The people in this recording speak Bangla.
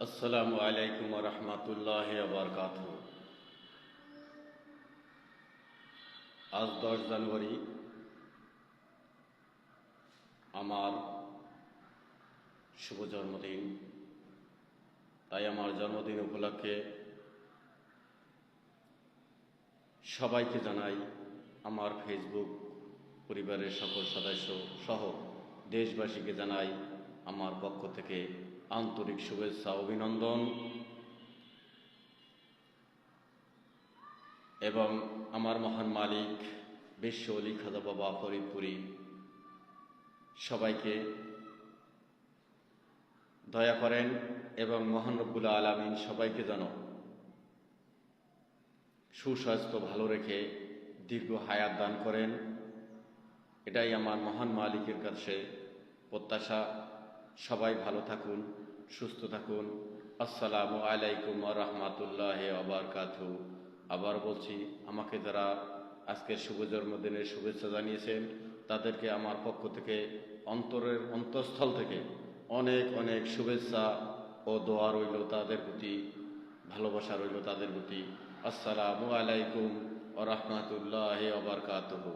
আসসালামু আলাইকুম ওয়া রাহমাতুল্লাহি ওয়া বারাকাতুহু। আজ 10 জানুয়ারি আমার শুভ জন্মদিন। তাই আমার জন্মদিন উপলক্ষে সবাইকে জানাই, আমার ফেসবুক পরিবারের সকল সদস্য সহ দেশবাসীকে জানাই আমার পক্ষ থেকে আন্তরিক শুভেচ্ছা অভিনন্দন। এবং আমার মহান মালিক বিশ্ব অলি খাজা বাবা ফরিদপুরি সবাইকে দয়া করেন এবং মহান রব্বুল আলামিন সবাইকে যেন সুস্বাস্থ্য ভালো রেখে দীর্ঘ হায়াত দান করেন। এটাই আমার মহান মালিকের কাছে প্রত্যাশা। সবাই ভালো থাকুন, সুস্থ থাকুন। আসসালামু আলাইকুম ওয়া রাহমাতুল্লাহি ওয়া বারাকাতুহু। আবার বলছি, আমাকে যারা আজকের শুভ জন্মদিনের শুভেচ্ছা জানিয়েছেন তাদেরকে আমার পক্ষ থেকে অন্তঃস্থল থেকে অনেক অনেক শুভেচ্ছা ও দোয়া রইল তাদের প্রতি, ভালোবাসা রইল তাদের প্রতি। আসসালামু আলাইকুম ওয়া রাহমাতুল্লাহি ওয়া বারাকাতুহু।